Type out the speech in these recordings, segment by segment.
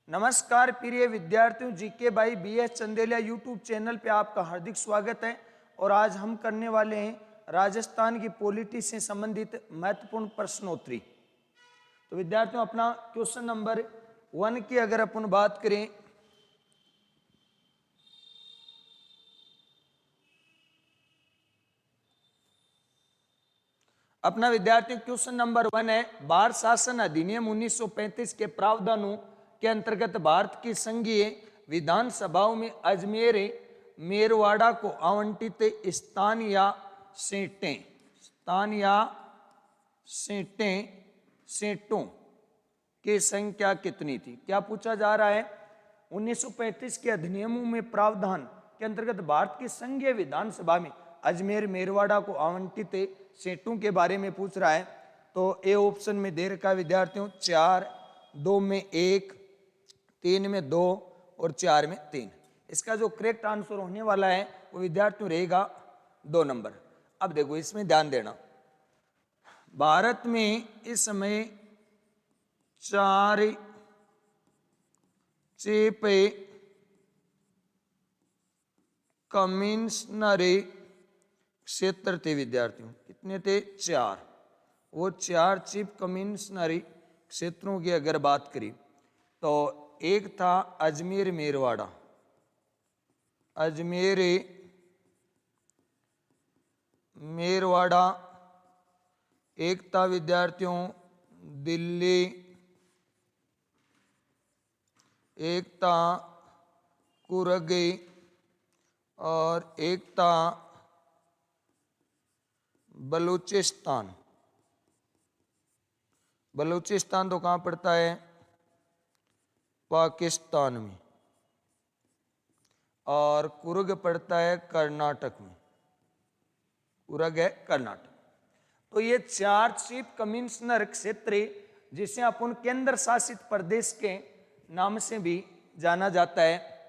नमस्कार प्रिय विद्यार्थियों, जीके भाई BS चंदेलिया यूट्यूब चैनल पे आपका हार्दिक स्वागत है। और आज हम करने वाले हैं राजस्थान की पॉलिटी से संबंधित महत्वपूर्ण प्रश्नोत्तरी। तो विद्यार्थियों, अपना क्वेश्चन नंबर 1 की अगर अपन बात करें, अपना विद्यार्थियों क्वेश्चन नंबर 1 है, भारत शासन अधिनियम 1935 के प्रावधानों के अंतर्गत भारत की संघीय विधानसभाओं में अजमेर मेरवाड़ा को आवंटित सीटों की संख्या कितनी थी। क्या पूछा जा रहा है? 1935 के अधिनियमों में प्रावधान के अंतर्गत भारत की संघीय विधानसभा में अजमेर मेरवाड़ा को आवंटित सीटों के बारे में पूछ रहा है। तो ए ऑप्शन में दे रखा विद्यार्थियों 4, 2 में 1, 3 में 2 और 4 में 3। इसका जो करेक्ट आंसर होने वाला है वो विद्यार्थियों रहेगा 2 नंबर। अब देखो, इसमें ध्यान देना, भारत में इस समय 4 चीफ कमिश्नरी क्षेत्र थे विद्यार्थियों। कितने थे? 4। वो 4 चीफ कमिश्नरी क्षेत्रों की अगर बात करी तो एक था अजमेर मेरवाड़ा, एक था विद्यार्थियों दिल्ली, एक था कुर्ग और एक था बलूचिस्तान। बलूचिस्तान तो कहाँ पड़ता है? पाकिस्तान में। और कुर्ग पड़ता है कर्नाटक में। कुर्ग है कर्नाटक। तो ये 4 चीफ कमिश्नर क्षेत्र जिसे अपन केंद्र शासित प्रदेश के नाम से भी जाना जाता है।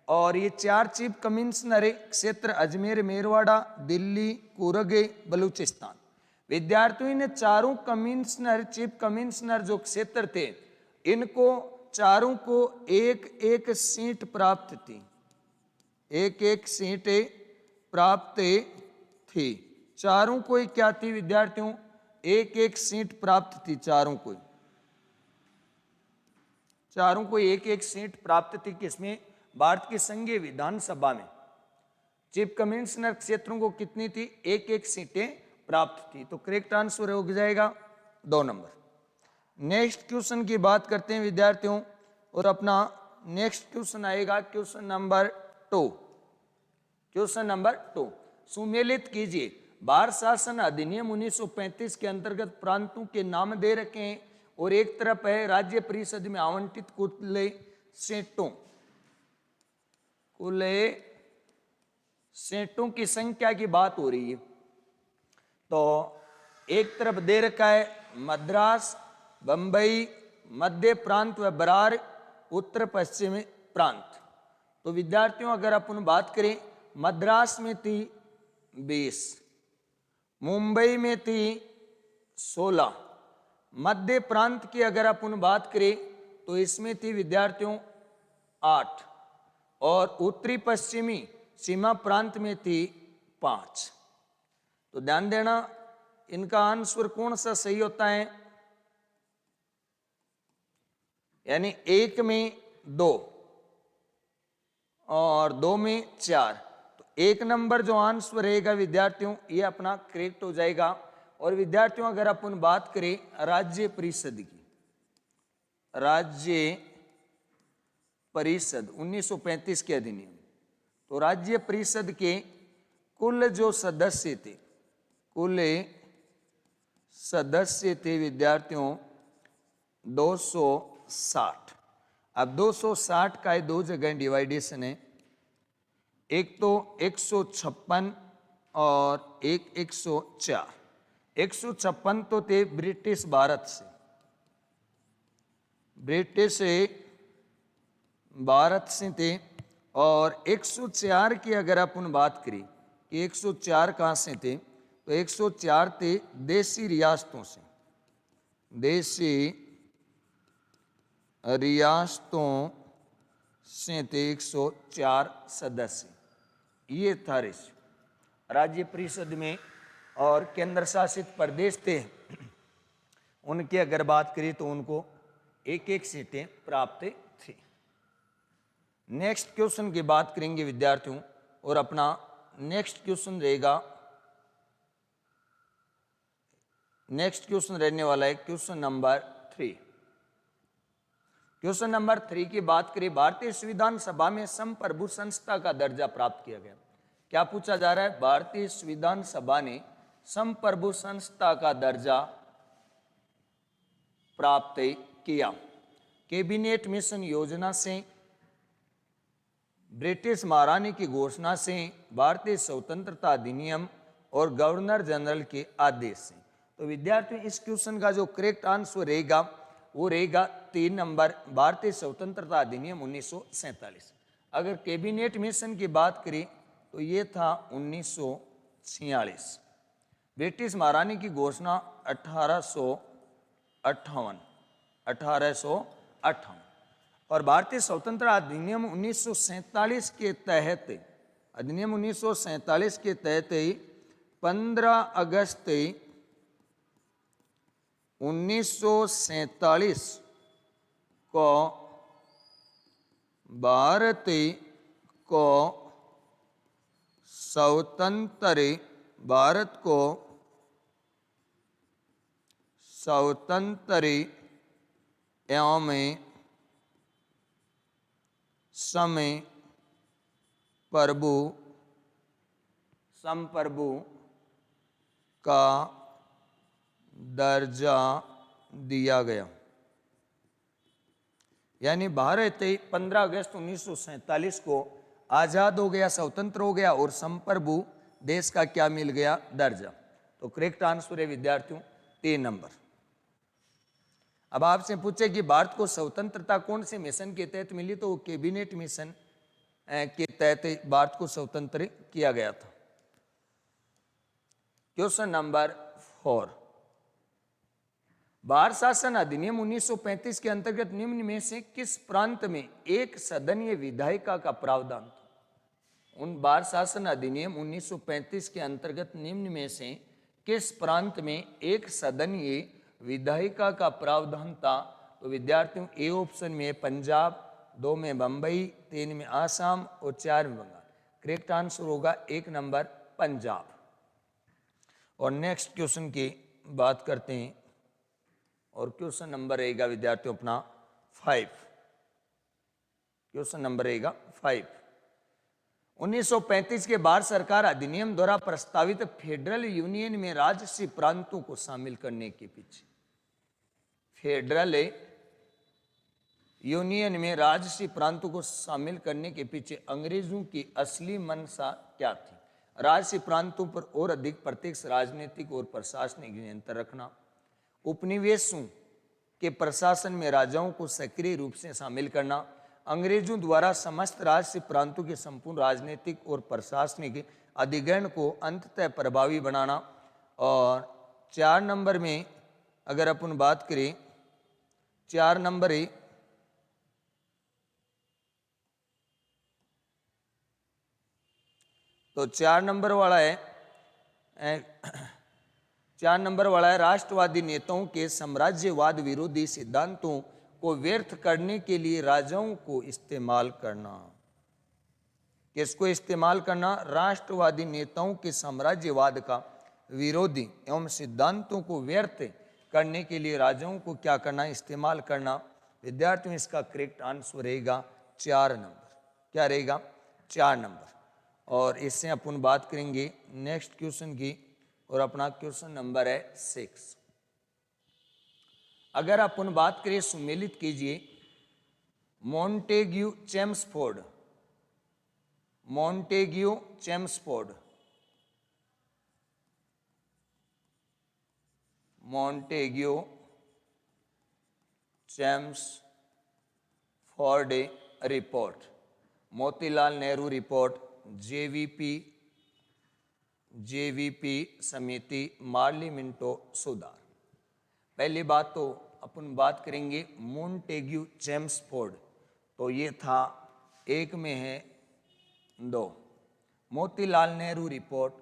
और ये 4 चीफ कमिश्नर क्षेत्र अजमेर मेरवाड़ा, दिल्ली, कुर्ग, बलूचिस्तान। विद्यार्थियों ने चारों चीफ कमिश्नर जो क्षेत्र थे, इनको चारों को एक एक सीट प्राप्त थी। एक एक सीट प्राप्त थी। चारों को क्या थी विद्यार्थियों? एक एक सीट प्राप्त थी। चारों को एक एक सीट प्राप्त थी। किसमें? भारत की संघीय विधानसभा में। चीफ कमिश्नर क्षेत्रों को कितनी थी? एक एक सीटें प्राप्त थी। तो करेक्ट आंसर हो जाएगा 2 नंबर। नेक्स्ट क्वेश्चन की बात करते हैं विद्यार्थियों, और अपना नेक्स्ट क्वेश्चन आएगा क्वेश्चन नंबर 2। क्वेश्चन नंबर 2 सुमेलित कीजिए। भारत शासन अधिनियम 1935 के अंतर्गत प्रांतों के नाम दे रखे हैं और एक तरफ है राज्य परिषद में आवंटित कुल सीटों की संख्या की बात हो रही है। तो एक तरफ दे रखा है मद्रास, बंबई, मध्य प्रांत व बरार, उत्तर पश्चिम प्रांत। तो विद्यार्थियों अगर अपन बात करें, मद्रास में थी 20, मुंबई में थी 16, मध्य प्रांत की अगर अपन बात करें तो इसमें थी विद्यार्थियों 8, और उत्तरी पश्चिमी सीमा प्रांत में थी 5। तो ध्यान देना, इनका आंसर कौन सा सही होता है? यानी 1 में 2 और 2 में 4। तो 1 नंबर जो आंसर रहेगा विद्यार्थियों, ये अपना करेक्ट हो जाएगा। और विद्यार्थियों अगर अपन बात करें राज्य परिषद की, राज्य परिषद 1935 के अधिनियम, तो राज्य परिषद के कुल जो सदस्य थे विद्यार्थियों 260। अब 260 का 2 जगह डिवाइडेशन है, एक तो 156 और एक 104। 156 तो थे ब्रिटिश भारत से, थे। और 104 की अगर अपन बात करें कि 104 कहाँ से थे, तो 104 थे देशी रियासतों से, देशी रियासतों से थे 104 सदस्य। ये था रेशियो। राज्य परिषद में और केंद्र शासित प्रदेश थे, उनकी अगर बात करें तो उनको एक एक सीटें प्राप्त थी। नेक्स्ट क्वेश्चन की बात करेंगे विद्यार्थियों, और अपना नेक्स्ट क्वेश्चन रहेगा, नेक्स्ट क्वेश्चन रहने वाला है क्वेश्चन नंबर 3। क्वेश्चन नंबर 3 की बात करें, भारतीय संविधान सभा में संप्रभु संस्था का दर्जा प्राप्त किया गया। क्या पूछा जा रहा है? भारतीय संविधान सभा ने संप्रभु संस्था का दर्जा प्राप्त किया। कैबिनेट मिशन योजना से, ब्रिटिश महारानी की घोषणा से, भारतीय स्वतंत्रता अधिनियम और गवर्नर जनरल के आदेश से। तो विद्यार्थियों इस क्वेश्चन का जो करेक्ट आंसर रहेगा वो रहेगा 3 नंबर, भारतीय स्वतंत्रता अधिनियम 1947। अगर कैबिनेट मिशन की बात करें तो ये था 1946। ब्रिटिश महारानी की घोषणा 1858 और भारतीय स्वतंत्रता अधिनियम 1947 के तहत, अधिनियम 1947 के तहत 15 अगस्त 1947 को भारत को स्वतंत्र एवं संप्रभु का दर्जा दिया गया। यानी भारत 15 अगस्त 1947 को आजाद हो गया, स्वतंत्र हो गया, और संप्रभु देश का क्या मिल गया? दर्जा। तो करेक्ट आंसर है विद्यार्थियों 3 नंबर। अब आपसे पूछे कि भारत को स्वतंत्रता कौन से मिशन के तहत मिली, तो वो कैबिनेट मिशन के तहत भारत को स्वतंत्र किया गया था। क्वेश्चन नंबर 4, भारत शासन अधिनियम 1935 के अंतर्गत निम्न में से किस प्रांत में एक सदनीय विधायिका का प्रावधान था? उन भारत शासन अधिनियम 1935 के अंतर्गत निम्न में से किस प्रांत में एक सदनीय विधायिका का प्रावधान था? तो विद्यार्थियों ए ऑप्शन में पंजाब, 2 में बंबई, 3 में आसाम और 4 में बंगाल। करेक्ट आंसर होगा 1 नंबर पंजाब। और नेक्स्ट क्वेश्चन की बात करते हैं, और क्वेश्चन नंबर रहेगा विद्यार्थियों अपना 5। क्वेश्चन नंबर रहेगा 5। 1935 के भारत सरकार अधिनियम द्वारा प्रस्तावित फेडरल यूनियन में राजसी प्रांतों को शामिल करने के पीछे, फेडरल यूनियन में राजसी प्रांतों को शामिल करने के पीछे अंग्रेजों की असली मंशा क्या थी? राजसी प्रांतों पर और अधिक प्रत्यक्ष राजनीतिक और प्रशासनिक नियंत्रण रखना, उपनिवेशों के प्रशासन में राजाओं को सक्रिय रूप से शामिल करना, अंग्रेजों द्वारा समस्त राजसी प्रांतों के संपूर्ण राजनीतिक और प्रशासनिक अधिग्रहण को अंततः प्रभावी बनाना। और 4 नंबर में अगर अपन बात करें, 4 नंबर है तो 4 नंबर वाला है 4 नंबर वाला है राष्ट्रवादी नेताओं के साम्राज्यवाद विरोधी सिद्धांतों को व्यर्थ करने के लिए राजाओं को इस्तेमाल करना। किसको इस्तेमाल करना? राष्ट्रवादी नेताओं के साम्राज्यवाद का विरोधी एवं सिद्धांतों को व्यर्थ करने के लिए राजाओं को क्या करना? इस्तेमाल करना। विद्यार्थियों इसका करेक्ट आंसर रहेगा 4 नंबर। क्या रहेगा? 4 नंबर। और इससे अपन बात करेंगे नेक्स्ट क्वेश्चन की, और अपना क्वेश्चन नंबर है 6। अगर अपन बात करें, सुमेलित कीजिए, Montagu Chelmsford, Montagu Chelmsford, Montagu Chelmsford report, Motilal Nehru report, JVP समिति, मार्ली मिंटो सुधार। पहली बात तो अपन बात करेंगे मोंटेग्यू चेम्सफोर्ड, तो ये था 1 में है 2। मोतीलाल नेहरू रिपोर्ट,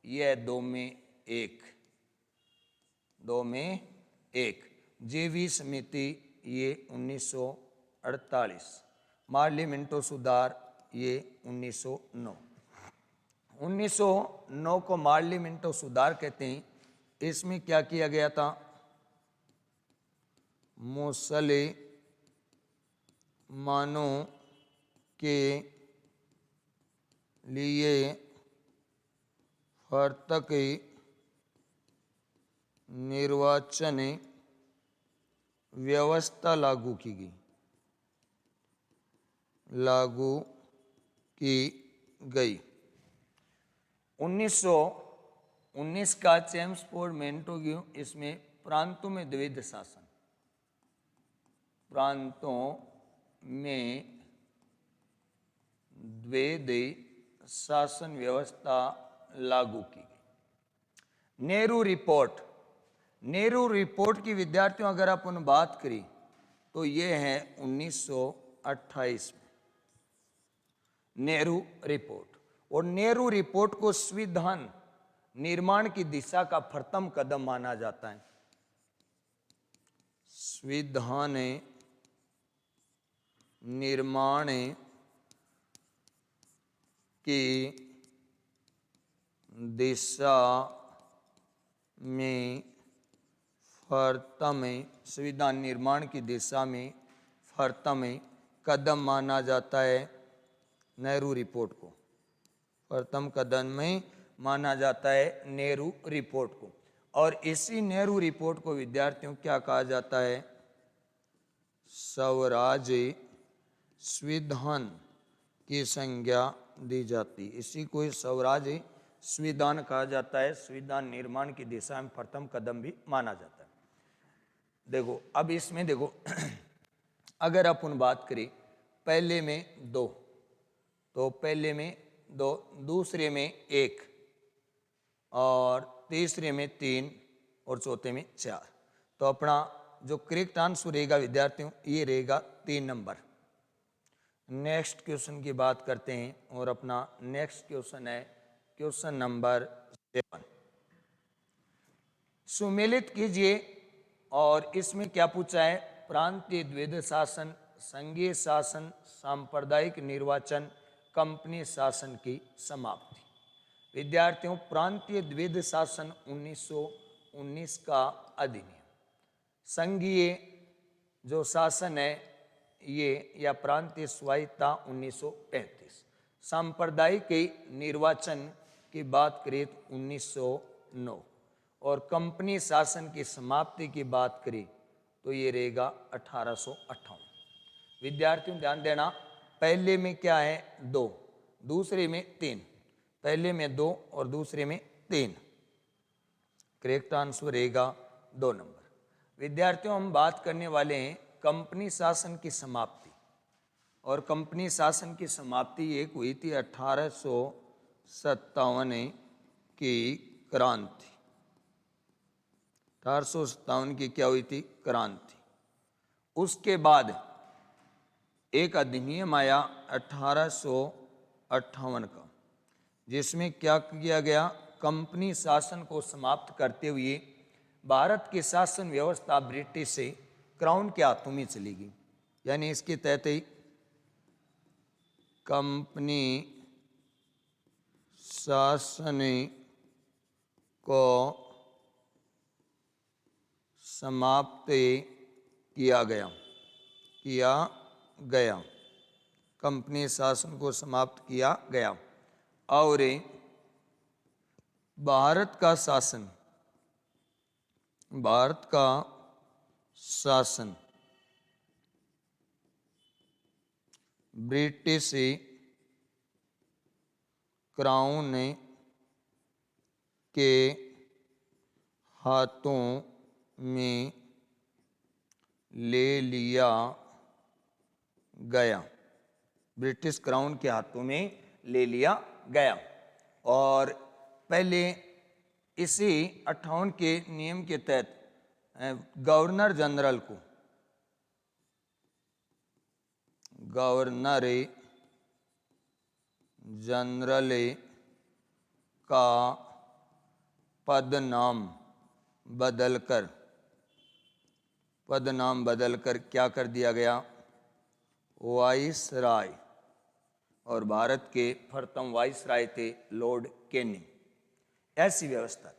ये है 2 में 1, 2 में 1। जेवी समिति, ये 1948। मार्ली मिंटो सुधार, ये 1909। 1909 को मार्ली मिंटो सुधार कहते हैं। इसमें क्या किया गया था? मुसलमानों के लिए फर्तकी निर्वाचन व्यवस्था लागू की गई। 1919 का चेम्सफोर्ड मोंटेग्यू, इसमें प्रांतों में द्वैध शासन, प्रांतों में द्वैध शासन व्यवस्था लागू की गई। नेहरू रिपोर्ट, नेहरू रिपोर्ट की विद्यार्थियों अगर अपन बात करें तो ये है 1928 में नेहरू रिपोर्ट। और नेहरू रिपोर्ट को संविधान निर्माण की दिशा का प्रथम कदम माना जाता है। संविधान निर्माण की दिशा में प्रथम, संविधान निर्माण की दिशा में प्रथम कदम माना जाता है नेहरू रिपोर्ट को। प्रथम कदम में माना जाता है नेहरू रिपोर्ट को। और इसी नेहरू रिपोर्ट को विद्यार्थियों क्या कहा जाता है? स्वराज संविधान की संज्ञा दी जाती। इसी को स्वराज संविधान कहा जाता है। संविधान निर्माण की दिशा में प्रथम कदम भी माना जाता है। देखो अब इसमें देखो अगर अपन बात करें पहले में 2, तो पहले में 2, दूसरे में 1, और तीसरे में 3, और चौथे में 4। तो अपना जो करेक्ट आंसर रहेगा विद्यार्थियों, ये रहेगा 3 नंबर। नेक्स्ट क्वेश्चन की बात करते हैं, और अपना नेक्स्ट क्वेश्चन है क्वेश्चन नंबर 7। सुमेलित कीजिए, और इसमें क्या पूछा है? प्रांतीय द्वैध शासन, संघीय शासन, सांप्रदायिक निर्वाचन, कंपनी शासन की समाप्ति। विद्यार्थियों, प्रांतीय द्वैध शासन 1919 का अधिनियम, संघीय जो शासन है ये, या प्रांतीय स्वायत्ता 1935, सांप्रदायिक निर्वाचन की बात करें तो 1909, और कंपनी शासन की समाप्ति की बात करें तो ये रहेगा 1858। विद्यार्थियों ध्यान देना, पहले में क्या है? 2, दूसरे में 3। पहले में 2 और दूसरे में 3। करेक्ट आंसर रहेगा 2 नंबर। विद्यार्थियों हम बात करने वाले हैं कंपनी शासन की समाप्ति, और कंपनी शासन की समाप्ति एक हुई थी 1857 की क्रांति। 1857 की क्या हुई थी? क्रांति। उसके बाद एक अधिनियम आया 1858 का, जिसमें क्या किया गया? कंपनी शासन को समाप्त करते हुए भारत की शासन व्यवस्था ब्रिटिश से क्राउन के हाथों में चली गई। यानी इसके तहत ही कंपनी शासन को समाप्त किया गया, कंपनी शासन को समाप्त किया गया, और भारत का शासन ब्रिटिश क्राउन के हाथों में ले लिया गया, ब्रिटिश क्राउन के हाथों में ले लिया गया। और पहले इसी 58 के नियम के तहत गवर्नर जनरल को, गवर्नर जनरल का पद नाम बदलकर क्या कर दिया गया, वाइसराय। और भारत के प्रथम वाइसराय थे लॉर्ड कैनिंग। ऐसी व्यवस्था थी।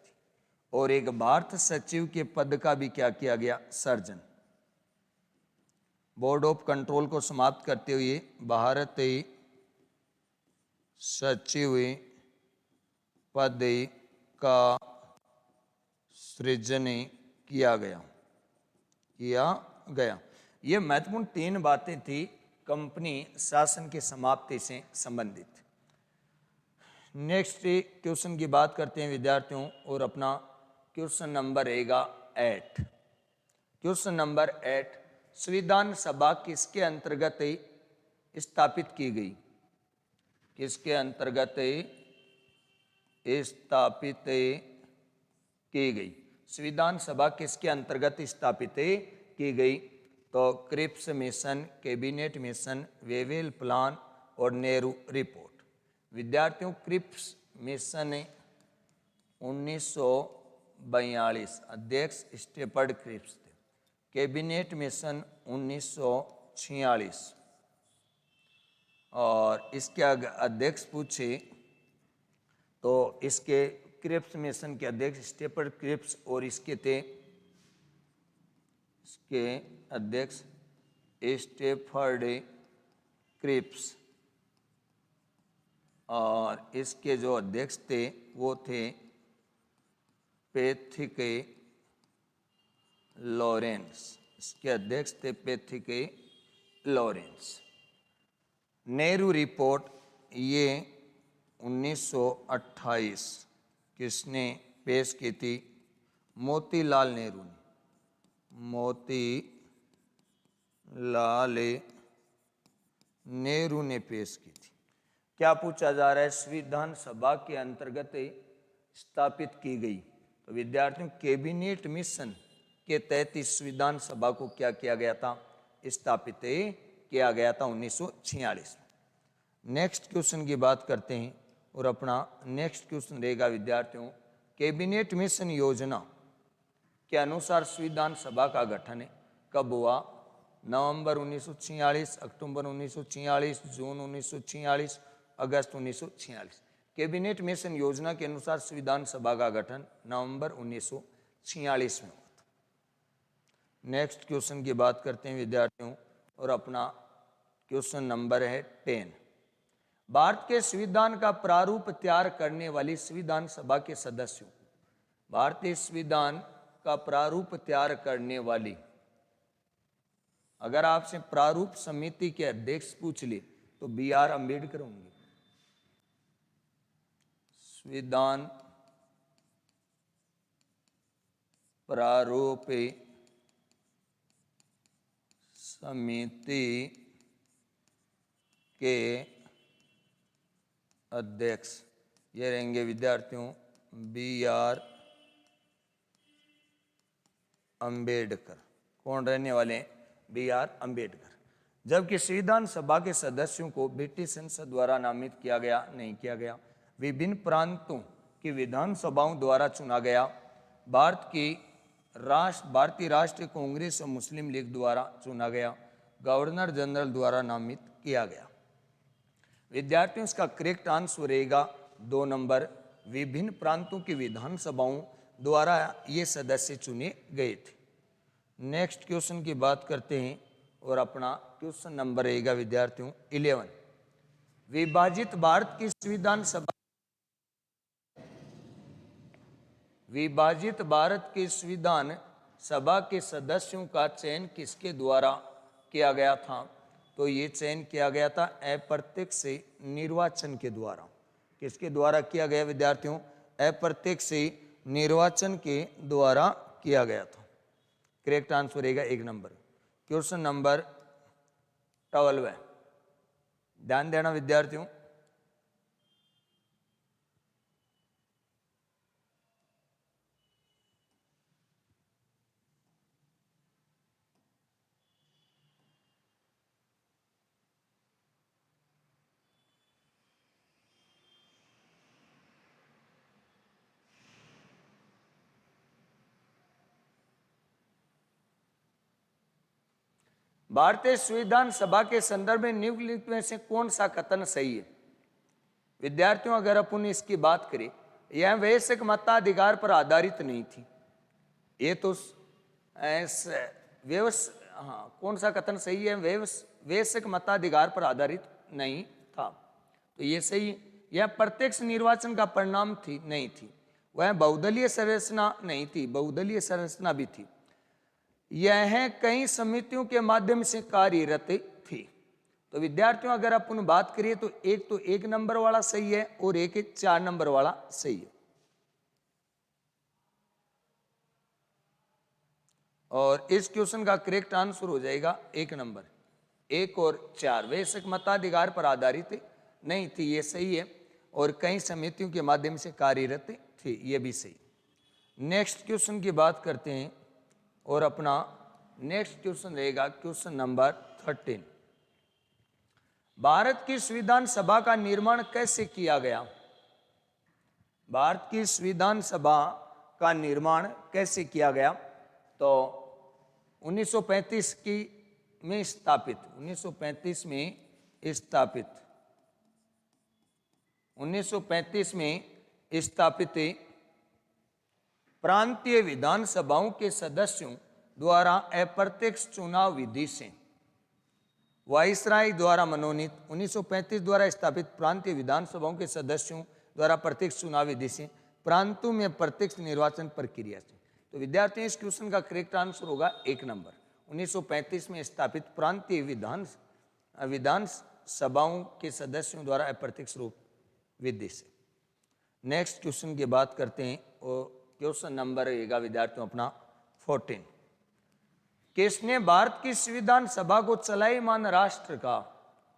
और एक भारत सचिव के पद का भी क्या किया गया, सर्जन। बोर्ड ऑफ कंट्रोल को समाप्त करते हुए भारत सचिव पद का सृजन किया गया। ये महत्वपूर्ण 3 बातें थी कंपनी शासन की समाप्ति से संबंधित। नेक्स्ट क्वेश्चन की बात करते हैं विद्यार्थियों, और अपना क्वेश्चन नंबर रहेगा 8। क्वेश्चन नंबर 8, संविधान सभा किसके अंतर्गत स्थापित की गई? किसके अंतर्गत स्थापित की गई? संविधान सभा किसके अंतर्गत स्थापित की गई? तो Cripps mission, cabinet mission, Wavell plan और नेहरू रिपोर्ट। विद्यार्थियों, क्रिप्स मिशन 1942, अध्यक्ष स्टेफर्ड क्रिप्स थे। कैबिनेट मिशन 1946, और इसके अध्यक्ष पूछे तो इसके क्रिप्स मिशन के अध्यक्ष स्टेफर्ड क्रिप्स, और इसके अध्यक्ष स्टेफर्ड क्रिप्स, और इसके जो अध्यक्ष थे वो थे पैथिक लॉरेंस। इसके अध्यक्ष थे पैथिक लॉरेंस। नेहरू रिपोर्ट ये 1928 किसने पेश की थी? मोतीलाल नेहरू ने। मोतीलाल नेहरू ने पेश की थी। क्या पूछा जा रहा है? संविधान सभा के अंतर्गत स्थापित की गई। तो विद्यार्थियों, कैबिनेट मिशन के तहत इस संविधान सभा को क्या किया गया था? स्थापित किया गया था 1946 में। नेक्स्ट क्वेश्चन की बात करते हैं, और अपना नेक्स्ट क्वेश्चन रहेगा विद्यार्थियों, कैबिनेट मिशन योजना के अनुसार संविधान सभा का गठन कब हुआ? नवंबर 1946, अक्टूबर 1946, जून 1946, अगस्त 1946। कैबिनेट मिशन योजना के अनुसार संविधान सभा का गठन नवंबर 1946 में हुआ था। नेक्स्ट क्वेश्चन की बात करते हैं विद्यार्थियों, और अपना क्वेश्चन नंबर है 10। भारत के संविधान का प्रारूप तैयार करने वाली संविधान सभा के सदस्यों, भारतीय संविधान का प्रारूप तैयार करने वाली, अगर आपसे प्रारूप समिति के अध्यक्ष पूछ ले तो BR अम्बेडकर होंगे। संविधान प्रारूप समिति के अध्यक्ष ये रहेंगे विद्यार्थियों BR अम्बेडकर। कौन रहने वाले हैं? BR अम्बेडकर। जबकि संविधान सभा के सदस्यों को ब्रिटिश संसद द्वारा नामित किया गया नहीं किया गया, विभिन्न प्रांतों की विधानसभाओं द्वारा चुना गया। भारतीय राष्ट्रीय कांग्रेस और मुस्लिम लीग द्वारा चुना गया। गवर्नर जनरल द्वारा नामित किया गया। विद्यार्थियों, इसका करेक्ट आंसर रहेगा 2 नंबर, विभिन्न प्रांतों की विधानसभाओं द्वारा ये सदस्य चुने गए थे। नेक्स्ट क्वेश्चन की बात करते हैं, और अपना क्वेश्चन नंबर रहेगा विद्यार्थियों 11। विभाजित भारत की संविधान सभा, विभाजित भारत की संविधान सभा के सदस्यों का चयन किसके द्वारा किया गया था? तो ये चयन किया गया था अप्रत्यक्ष निर्वाचन के द्वारा। किसके द्वारा किया गया विद्यार्थियों? अप्रत्यक्ष निर्वाचन के द्वारा किया गया था। करेक्ट आंसर रहेगा 1 नंबर। क्वेश्चन नंबर 12 है, ध्यान देना विद्यार्थियों। भारतीय संविधान सभा के संदर्भ में निम्नलिखित में से कौन सा कथन सही है? विद्यार्थियों, अगर अपन इसकी बात करें, यह वैश्विक मताधिकार पर आधारित नहीं थी। ये तो कौन सा कथन सही है? वैश्विक मताधिकार पर आधारित नहीं था, तो ये सही है। यह प्रत्यक्ष निर्वाचन का परिणाम थी नहीं थी। वह बहुदलीय संरचना नहीं थी, बहुदलीय संरचना भी थी। यह कई समितियों के माध्यम से कार्यरत थी। तो विद्यार्थियों, अगर अपन बात करिए तो एक नंबर वाला सही है और एक 4 नंबर वाला सही है। और इस क्वेश्चन का करेक्ट आंसर हो जाएगा 1 नंबर। 1 और 4 वैश्विक मताधिकार पर आधारित नहीं थी, ये सही है। और कई समितियों के माध्यम से कार्यरत थी, ये भी सही। नेक्स्ट क्वेश्चन की बात करते हैं और अपना नेक्स्ट क्वेश्चन रहेगा क्वेश्चन नंबर 13। भारत की संविधान सभा का निर्माण कैसे किया गया? भारत की संविधान सभा का निर्माण कैसे किया गया? तो 1935 में स्थापित 1935 में स्थापित प्रांतीय विधानसभाओं के सदस्यों द्वारा अप्रत्यक्ष चुनाव विधि से वाइसराय द्वारा मनोनीत 1935 द्वारा स्थापित प्रांतीय विधानसभाओं के सदस्यों द्वारा प्रत्यक्ष चुनाव विधि से प्रांतों में प्रत्यक्ष निर्वाचन प्रक्रिया से। तो विद्यार्थियों, इस क्वेश्चन का करेक्ट आंसर होगा 1 नंबर। 1935 में स्थापित प्रांतीय विधानसभाओं के सदस्यों द्वारा अप्रत्यक्ष रूप विधि से। नेक्स्ट क्वेश्चन की बात करते हैं और क्वेश्चन नंबर रहेगा विद्यार्थियों अपना 14। किसने भारत की संविधान सभा को चलायमान राष्ट्र का?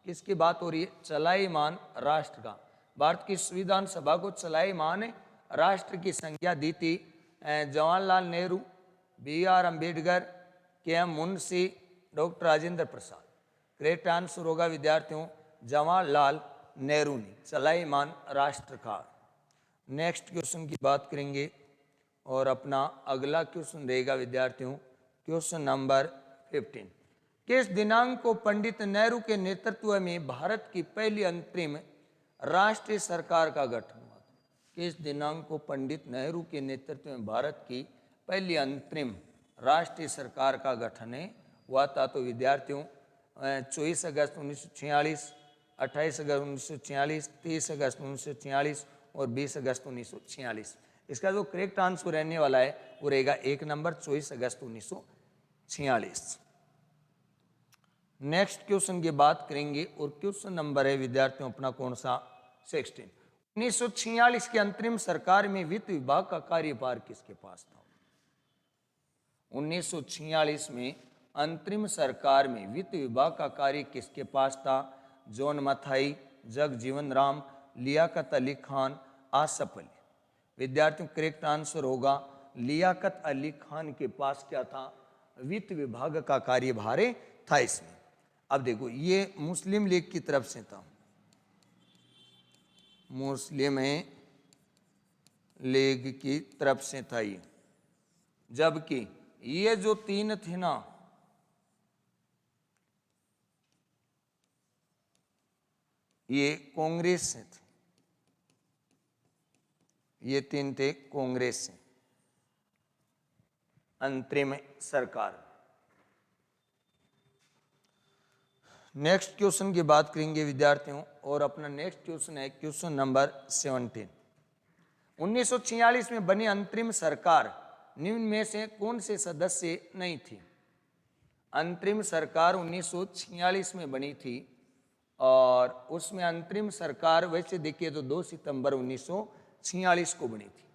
किसकी बात हो रही है? चलायमान राष्ट्र का। भारत की संविधान सभा को चलायमान राष्ट्र की संज्ञा दी थी Jawaharlal Nehru, BR Ambedkar, KM Munshi, doctor Rajendra Prasad. Correct answer होगा विद्यार्थियों जवाहरलाल नेहरू ने चलायमान राष्ट्र का। नेक्स्ट क्वेश्चन की बात करेंगे और अपना अगला क्वेश्चन रहेगा विद्यार्थियों क्वेश्चन नंबर 15। किस दिनांक को पंडित नेहरू के नेतृत्व में भारत की पहली अंतरिम राष्ट्रीय सरकार का गठन हुआ? किस दिनांक को पंडित नेहरू के नेतृत्व में भारत की पहली अंतरिम राष्ट्रीय सरकार का गठन हुआ था? तो विद्यार्थियों 24 अगस्त 1946, 28 अगस्त 1946, 30 अगस्त 1946 और 20 अगस्त 1946। इसका जो करेक्ट आंसर रहने वाला है वो रहेगा 1 नंबर 24 अगस्त 1946। नेक्स्ट क्वेश्चन की बात करेंगे और क्वेश्चन नंबर है विद्यार्थियों अपना कौन सा? 16। 1946 की अंतरिम सरकार में वित्त विभाग का कार्यभार किसके पास था? 1946 में अंतरिम सरकार में वित्त विभाग का कार्य किसके पास था? जॉन मथाई, जगजीवन राम, लियाकत अली खान, आसफ अली। विद्यार्थियों करेक्ट आंसर होगा लियाकत अली खान के पास क्या था? वित्त विभाग का कार्यभार था इसमें। अब देखो, ये मुस्लिम लीग की तरफ से था, मुस्लिम लीग की तरफ से था ये, जबकि ये जो 3 थे ना, ये कांग्रेस से थे। ये 3 थे कांग्रेस से अंतरिम सरकार। नेक्स्ट क्वेश्चन की बात करेंगे विद्यार्थियों और अपना नेक्स्ट क्वेश्चन है क्वेश्चन नंबर 17। 1946 में बनी अंतरिम सरकार निम्न में से कौन से सदस्य नहीं थी? अंतरिम सरकार 1946 में बनी थी और उसमें अंतरिम सरकार वैसे देखिए तो 2 सितंबर 1946 को बनी थी।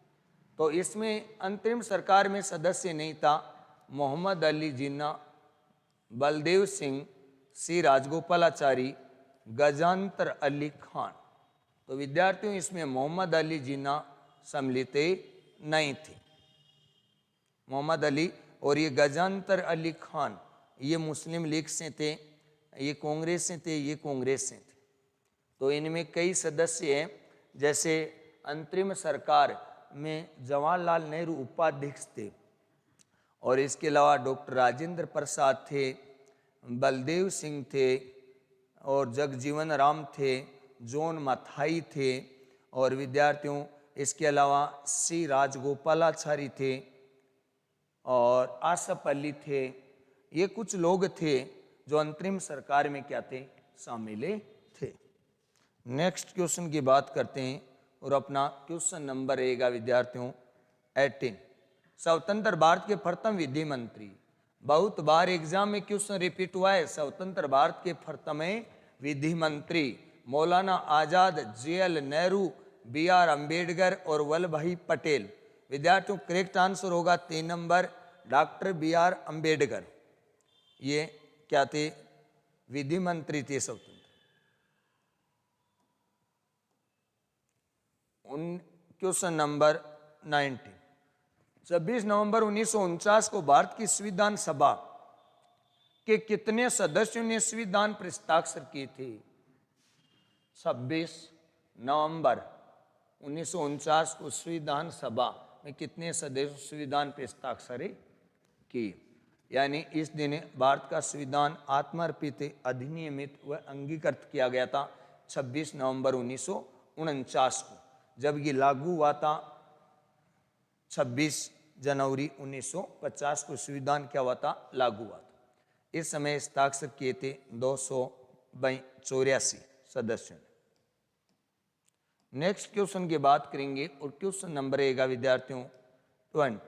तो इसमें अंतरिम सरकार में सदस्य नहीं था मोहम्मद अली जिन्ना, बलदेव सिंह, सी राजगोपालाचारी, गजानतर अली खान। तो विद्यार्थियों इसमें मोहम्मद अली जिन्ना सम्मिलित नहीं थे। मोहम्मद अली और ये गजानतर अली खान ये मुस्लिम लीग से थे, ये कांग्रेस से थे, ये कांग्रेस से थे। तो इनमें कई सदस्य हैं, जैसे अंतरिम सरकार में जवाहरलाल नेहरू उपाध्यक्ष थे और इसके अलावा डॉक्टर राजेंद्र प्रसाद थे, बलदेव सिंह थे और जगजीवन राम थे, जॉन मथाई थे और विद्यार्थियों इसके अलावा सी राजगोपालाचारी थे और आसफ अली थे। ये कुछ लोग थे जो अंतरिम सरकार में क्या थे, शामिल थे। नेक्स्ट क्वेश्चन की बात करते हैं और अपना क्वेश्चन नंबर रहेगा विद्यार्थियों 18। स्वतंत्र भारत के प्रथम विधि मंत्री, बहुत बार एग्जाम में क्वेश्चन रिपीट हुआ है। स्वतंत्र भारत के प्रथम विधि मंत्री मौलाना आजाद, JL नेहरू, BR अम्बेडकर और वल्लभ भाई पटेल। विद्यार्थियों करेक्ट आंसर होगा 3 नंबर, डॉक्टर BR अम्बेडकर। ये क्या थे, विधि मंत्री थे स्वतंत्र। Question number 19। 26 नवंबर 1949 को भारत की संविधान सभा के कितने सदस्यों ने संविधान पर हस्ताक्षर किए थे? 26 नवंबर 1949 को संविधान सभा में कितने सदस्यों संविधान पर हस्ताक्षर किए? यानी इस दिन भारत का संविधान आत्मार्पित, अधिनियमित व अंगीकृत किया गया था 26 नवंबर 1949 को, जब ये लागू हुआ था 26 जनवरी 1950 को संविधान क्या हुआ था, लागू हुआ था। इस समय हस्ताक्षर किए थे 284 सदस्यों ने। नेक्स्ट क्वेश्चन की बात करेंगे और क्वेश्चन नंबर रहेगा विद्यार्थियों 20।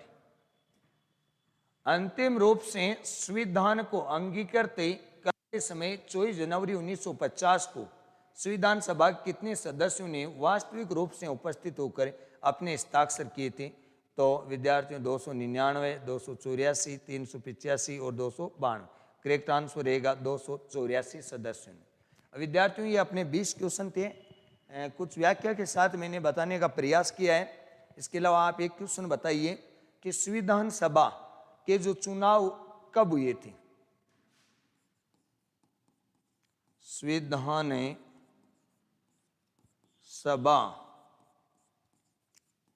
अंतिम रूप से संविधान को अंगीकृत करते समय 24 जनवरी 1950 को संविधान सभा के कितने सदस्यों ने वास्तविक रूप से उपस्थित होकर अपने हस्ताक्षर किए थे? तो विद्यार्थियों 299, 284, 385 और 292। करेक्ट आंसर रहेगा 284 सदस्यों ने। विद्यार्थियों ये अपने 20 क्वेश्चन थे, कुछ व्याख्या के साथ मैंने बताने का प्रयास किया है। इसके अलावा आप एक क्वेश्चन बताइए कि संविधान सभा के जो चुनाव कब हुए थे? संविधान सभा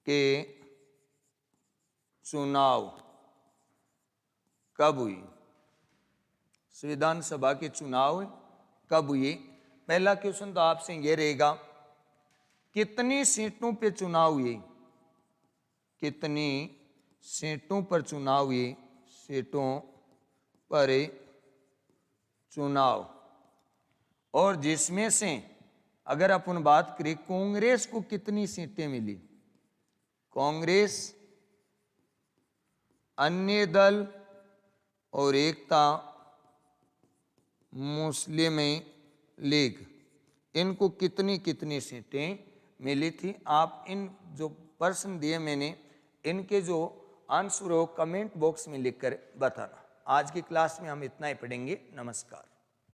के चुनाव कब हुई? संविधान सभा के चुनाव कब हुए? पहला क्वेश्चन तो आपसे यह रहेगा, कितनी सीटों पे चुनाव हुए? कितनी सीटों पर चुनाव हुए? सीटों पर चुनाव। और जिसमें से अगर अपन बात करें कांग्रेस को कितनी सीटें मिली? कांग्रेस, अन्य दल और एकता मुस्लिम लीग, इनको कितनी कितनी सीटें मिली थी? आप इन जो प्रश्न दिए मैंने, इनके जो आंसर हो कमेंट बॉक्स में लिखकर बताना। आज की क्लास में हम इतना ही पढ़ेंगे। नमस्कार।